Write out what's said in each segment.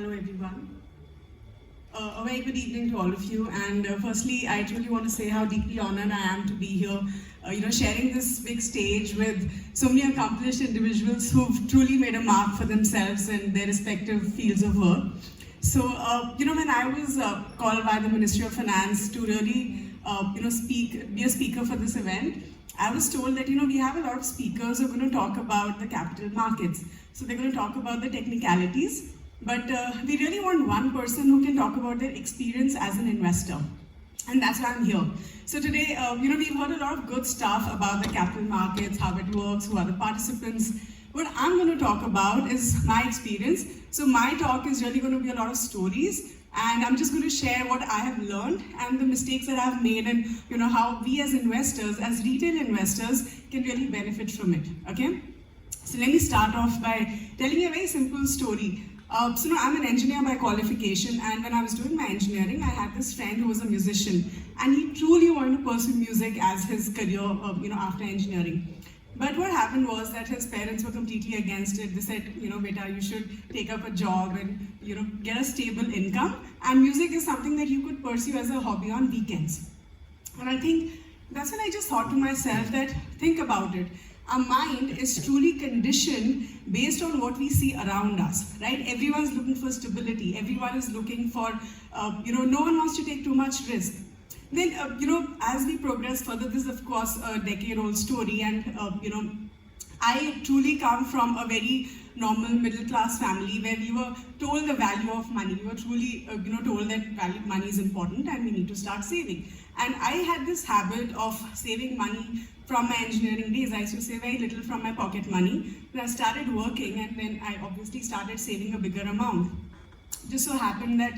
Hello everyone. A very good evening to all of you, and firstly I truly want to say how deeply honored I am to be here, sharing this big stage with so many accomplished individuals who've truly made a mark for themselves in their respective fields of work. So, when I was called by the Ministry of Finance to really, be a speaker for this event, I was told that, we have a lot of speakers who are going to talk about the capital markets. So they're going to talk about the technicalities, but we really want one person who can talk about their experience as an investor. And that's why I'm here. So today, we've heard a lot of good stuff about the capital markets, how it works, who are the participants. What I'm going to talk about is my experience. So my talk is really going to be a lot of stories, and I'm just going to share what I have learned and the mistakes that I've made, and how we as investors, as retail investors, can really benefit from it. Okay? So let me start off by telling you a very simple story. I'm an engineer by qualification, and when I was doing my engineering, I had this friend who was a musician, and he truly wanted to pursue music as his career, after engineering. But what happened was that his parents were completely against it. They said, beta, you should take up a job and, get a stable income. And music is something that you could pursue as a hobby on weekends. And I think that's when I just thought to myself that, think about it. Our mind is truly conditioned based on what we see around us, right? Everyone's looking for stability. Everyone is looking for, no one wants to take too much risk. Then, as we progress further, this is of course a decade-old story, and, I truly come from a very normal middle-class family where we were told the value of money. We were truly, told that money is important and we need to start saving. And I had this habit of saving money from my engineering days. I used to save very little from my pocket money. Then I started working, and then I obviously started saving a bigger amount. Just so happened that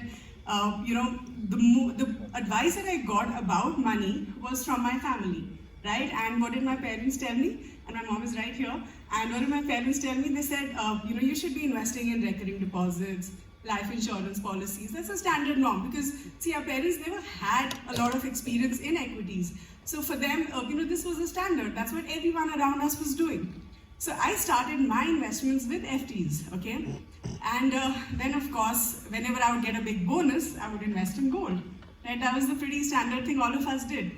the advice that I got about money was from my family, right? And what did my parents tell me? And my mom is right here. And what did my parents tell me? They said, you should be investing in recurring deposits, life insurance policies. That's a standard norm, because see, our parents never had a lot of experience in equities. So for them, this was a standard. That's what everyone around us was doing. So I started my investments with FTs, okay? And then of course, whenever I would get a big bonus, I would invest in gold, right? That was the pretty standard thing all of us did.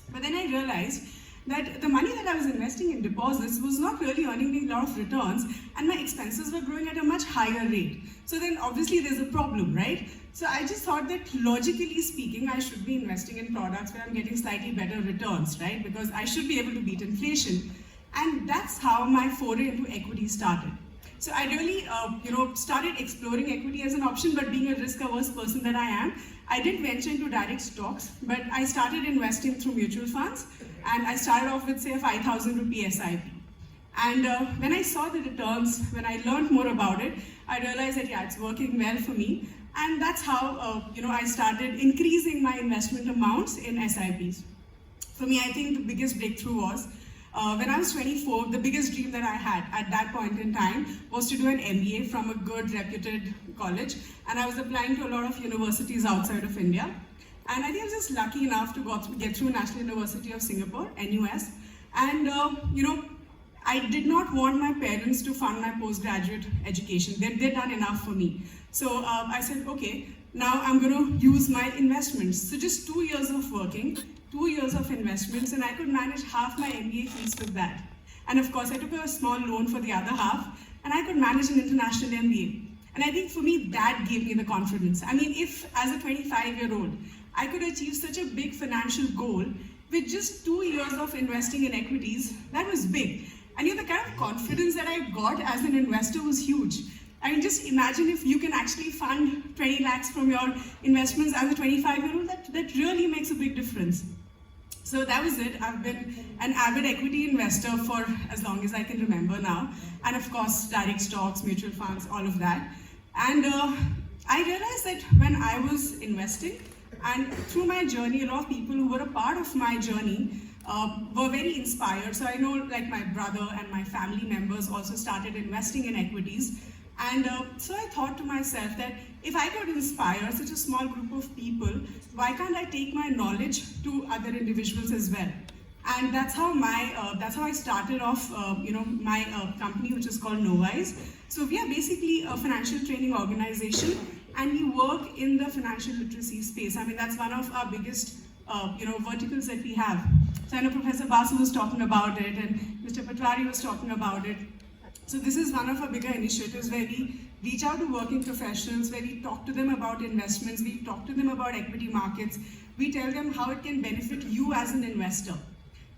But then I realized that the money that I was investing in deposits was not really earning me a lot of returns, and my expenses were growing at a much higher rate. So then obviously there's a problem, right? So I just thought that logically speaking, I should be investing in products where I'm getting slightly better returns, right? Because I should be able to beat inflation. And that's how my foray into equity started. So I really, started exploring equity as an option, but being a risk-averse person that I am, I did venture into direct stocks, but I started investing through mutual funds, and I started off with, say, a 5,000 rupee SIP. And when I saw the returns, when I learned more about it, I realized that, it's working well for me. And that's how, I started increasing my investment amounts in SIPs. For me, I think the biggest breakthrough was, when I was 24, the biggest dream that I had at that point in time was to do an MBA from a good, reputed college. And I was applying to a lot of universities outside of India. And I think I was just lucky enough to get through National University of Singapore, NUS. And, I did not want my parents to fund my postgraduate education. They'd done enough for me. So I said, okay, now I'm going to use my investments. So just 2 years of working, 2 years of investments, and I could manage half my MBA fees with that. And of course, I took a small loan for the other half, and I could manage an international MBA. And I think for me, that gave me the confidence. I mean, if as a 25-year-old, I could achieve such a big financial goal with just 2 years of investing in equities, that was big. And the kind of confidence that I got as an investor was huge. I mean, just imagine if you can actually fund 20 lakhs from your investments as a 25-year-old, that really makes a big difference. So that was it. I've been an avid equity investor for as long as I can remember now. And of course, direct stocks, mutual funds, all of that. And I realized that when I was investing, and through my journey, a lot of people who were a part of my journey were very inspired. So I know, like, my brother and my family members also started investing in equities. And so I thought to myself that if I could inspire such a small group of people, why can't I take my knowledge to other individuals as well? And that's how I started off, my company, which is called Knowise. So we are basically a financial training organization, and we work in the financial literacy space. I mean, that's one of our biggest verticals that we have. So I know Professor Basu was talking about it, and Mr. Patwari was talking about it. So this is one of our bigger initiatives where we reach out to working professionals, where we talk to them about investments, we talk to them about equity markets, we tell them how it can benefit you as an investor.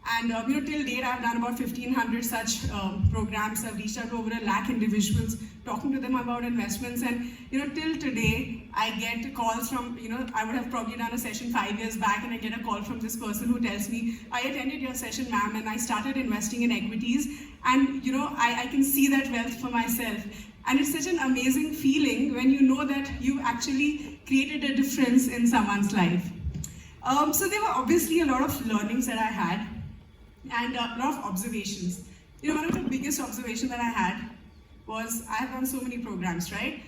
And till date, I've done about 1,500 such programs. I've reached out to over 1 lakh individuals, talking to them about investments. And till today, I get calls from, I would have probably done a session 5 years back, and I get a call from this person who tells me, I attended your session, ma'am, and I started investing in equities. And I can see that wealth for myself. And it's such an amazing feeling when you know that you actually created a difference in someone's life. So there were obviously a lot of learnings that I had, and a lot of observations. One of the biggest observations that I had was, I have done so many programs, right?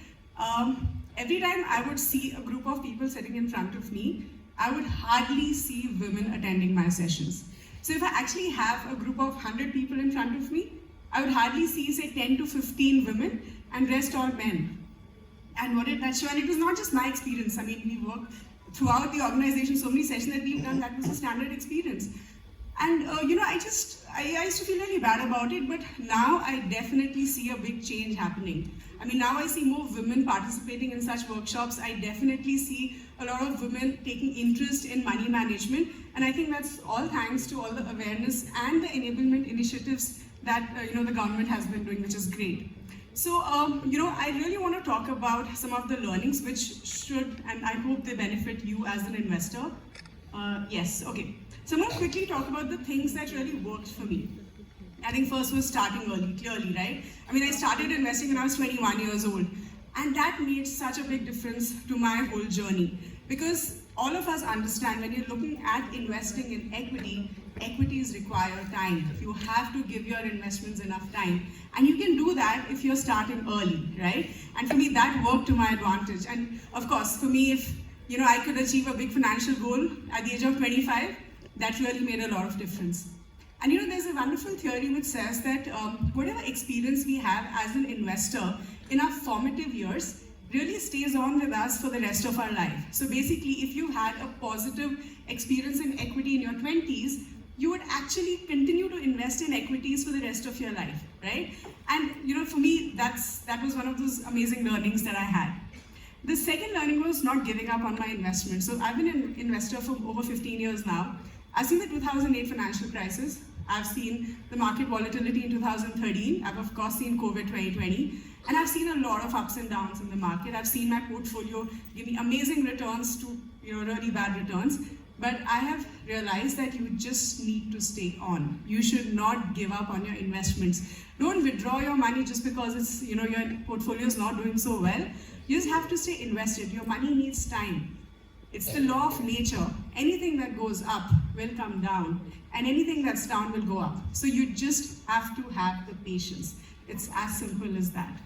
Every time I would see a group of people sitting in front of me, I would hardly see women attending my sessions. So if I actually have a group of 100 people in front of me, I would hardly see, say, 10 to 15 women, and rest all men. And what did that show? And it was not just my experience. I mean, we worked throughout the organization, so many sessions that we've done, that was a standard experience. And I used to feel really bad about it, but now I definitely see a big change happening. I mean, now I see more women participating in such workshops. I definitely see a lot of women taking interest in money management, and I think that's all thanks to all the awareness and the enablement initiatives that the government has been doing, which is great. So, I really want to talk about some of the learnings which should, and I hope they benefit you as an investor. Yes, okay. So I'm going to quickly talk about the things that really worked for me. I think first was starting early, clearly, right? I mean, I started investing when I was 21 years old, and that made such a big difference to my whole journey. Because all of us understand when you're looking at investing in equity, equities require time. You have to give your investments enough time. And you can do that if you're starting early, right? And for me, that worked to my advantage. And of course, for me, if I could achieve a big financial goal at the age of 25, that really made a lot of difference. And there's a wonderful theory which says that whatever experience we have as an investor in our formative years really stays on with us for the rest of our life. So basically, if you had a positive experience in equity in your 20s, you would actually continue to invest in equities for the rest of your life, right? And for me, that was one of those amazing learnings that I had. The second learning was not giving up on my investment. So I've been an investor for over 15 years now. I've seen the 2008 financial crisis. I've seen the market volatility in 2013. I've of course seen COVID 2020. And I've seen a lot of ups and downs in the market. I've seen my portfolio give me amazing returns to really bad returns. But I have realized that you just need to stay on. You should not give up on your investments. Don't withdraw your money just because it's your portfolio is not doing so well. You just have to stay invested. Your money needs time. It's the law of nature. Anything that goes up will come down, and anything that's down will go up. So you just have to have the patience. It's as simple as that.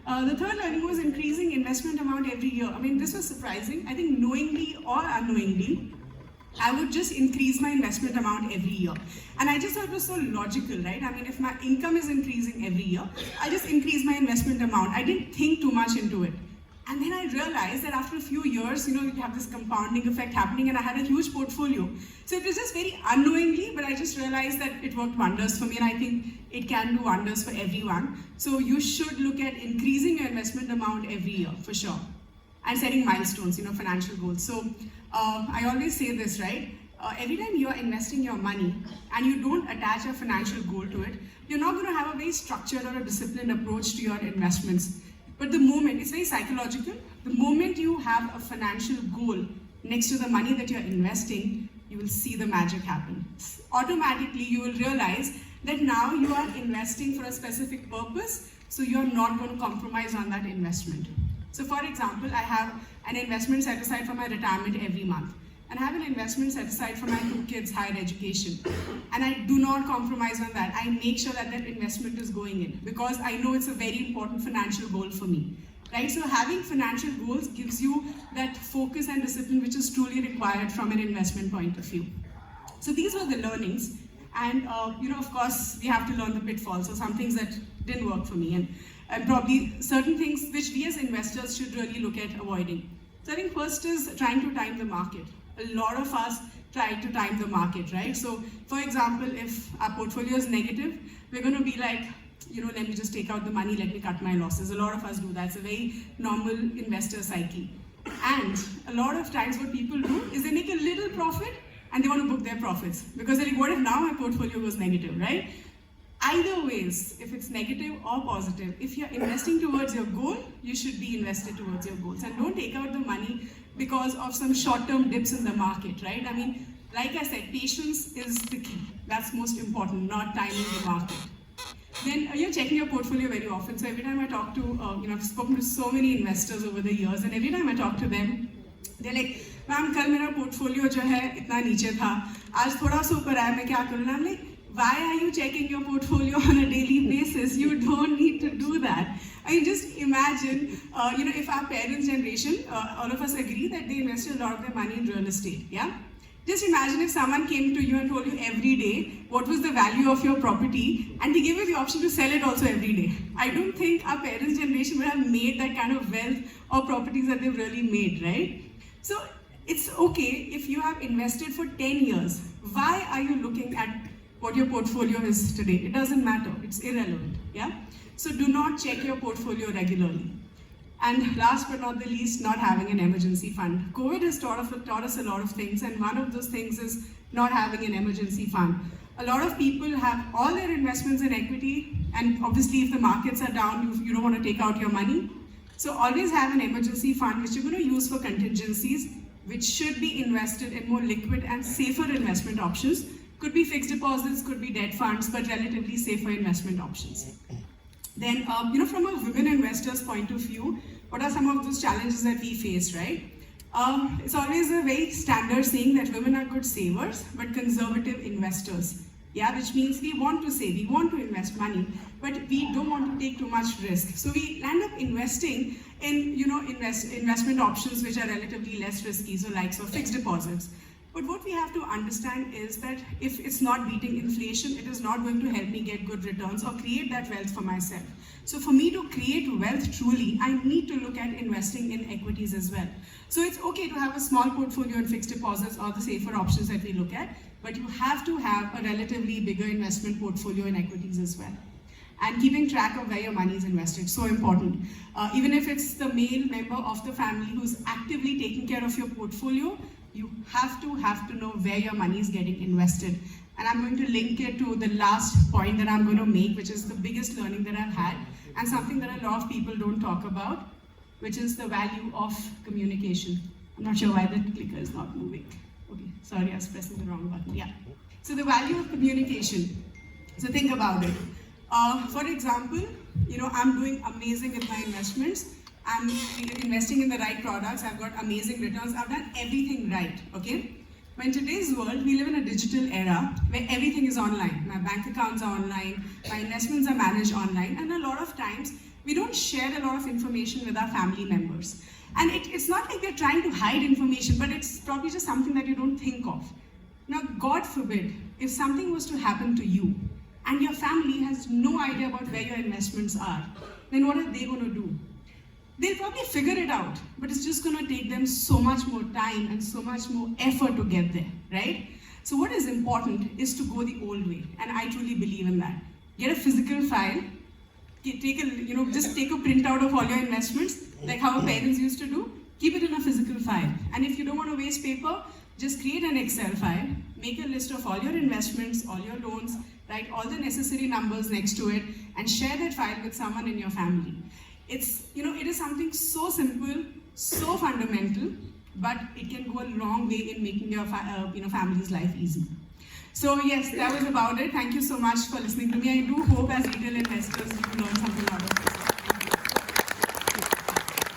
The third learning was increasing investment amount every year. I mean, this was surprising. I think knowingly or unknowingly, I would just increase my investment amount every year. And I just thought it was so logical, right? I mean, if my income is increasing every year, I just increase my investment amount. I didn't think too much into it. And then I realized that after a few years, you have this compounding effect happening, and I had a huge portfolio. So it was just very unknowingly, but I just realized that it worked wonders for me, and I think it can do wonders for everyone. So you should look at increasing your investment amount every year, for sure. And setting milestones, financial goals. So I always say this, right? Every time you're investing your money and you don't attach a financial goal to it, you're not going to have a very structured or a disciplined approach to your investments. But the moment, it's very psychological, the moment you have a financial goal next to the money that you're investing, you will see the magic happen. Automatically, you will realize that now you are investing for a specific purpose, so you're not going to compromise on that investment. So for example, I have an investment set aside for my retirement every month. And I have an investment set aside for my 2 kids' higher education. And I do not compromise on that. I make sure that that investment is going in because I know it's a very important financial goal for me. Right? So having financial goals gives you that focus and discipline which is truly required from an investment point of view. So these were the learnings. And of course, we have to learn the pitfalls. So some things that didn't work for me, and probably certain things which we as investors should really look at avoiding. So I think first is trying to time the market. A lot of us try to time the market, right? So for example, if our portfolio is negative, we're going to be like, let me just take out the money, let me cut my losses. A lot of us do that. It's a very normal investor psyche. And a lot of times what people do is they make a little profit and they want to book their profits. Because they're like, what if now my portfolio goes negative, right? Either ways, if it's negative or positive, if you're investing towards your goal, you should be invested towards your goals. And don't take out the money because of some short-term dips in the market, right? I mean, like I said, patience is the key. That's most important, not timing the market. Then you're checking your portfolio very often. So every time I talk to, I've spoken to so many investors over the years, and every time I talk to them, they're like, "Ma'am, kal mera portfolio jo hai itna niche tha, aaj thoda sa upar aaya, main kya karu?" I'm like, why are you checking your portfolio on a daily basis? You don't need to do that. I mean, just imagine, if our parents' generation, all of us agree that they invested a lot of their money in real estate, yeah? Just imagine if someone came to you and told you every day what was the value of your property, and they gave you the option to sell it also every day. I don't think our parents' generation would have made that kind of wealth or properties that they've really made, right? So it's okay if you have invested for 10 years. Why are you looking at what your portfolio is today? It doesn't matter. It's irrelevant, yeah? So do not check your portfolio regularly. And last but not the least, not having an emergency fund. COVID has taught us a lot of things, and one of those things is not having an emergency fund. A lot of people have all their investments in equity, and obviously if the markets are down, you don't want to take out your money. So always have an emergency fund which you're going to use for contingencies, which should be invested in more liquid and safer investment options. Could be fixed deposits, could be debt funds, but relatively safer investment options. Then, from a women investor's point of view, what are some of those challenges that we face, right? It's always a very standard saying that women are good savers, but conservative investors. Yeah, which means we want to save, we want to invest money, but we don't want to take too much risk. So we end up investing in, investment options which are relatively less risky, so like fixed deposits. But what we have to understand is that if it's not beating inflation, it is not going to help me get good returns or create that wealth for myself. So for me to create wealth truly, I need to look at investing in equities as well. So it's okay to have a small portfolio in fixed deposits or the safer options that we look at, but you have to have a relatively bigger investment portfolio in equities as well. And keeping track of where your money is invested, so important. Even if it's the male member of the family who's actively taking care of your portfolio, you have to know where your money is getting invested. And I'm going to link it to the last point that I'm going to make, which is the biggest learning that I've had, and something that a lot of people don't talk about, which is the value of communication. I'm not sure why the clicker is not moving. Okay, sorry, I was pressing the wrong button. Yeah. So the value of communication. So think about it. For example, I'm doing amazing with my investments. I'm investing in the right products, I've got amazing returns, I've done everything right, okay? But in today's world, we live in a digital era where everything is online. My bank accounts are online, my investments are managed online, and a lot of times, we don't share a lot of information with our family members. And it's not like we're trying to hide information, but it's probably just something that you don't think of. Now, God forbid, if something was to happen to you, and your family has no idea about where your investments are, then what are they going to do? They'll probably figure it out, but it's just going to take them so much more time and so much more effort to get there, right? So what is important is to go the old way, and I truly believe in that. Get a physical file, just take a printout of all your investments, like how our parents used to do. Keep it in a physical file, and if you don't want to waste paper, just create an Excel file, make a list of all your investments, all your loans, write all the necessary numbers next to it, and share that file with someone in your family. It is something so simple, so fundamental, but it can go a long way in making your family's life easy. So yes, that was about it. Thank you so much for listening to me. I do hope as retail investors you learn something out of this.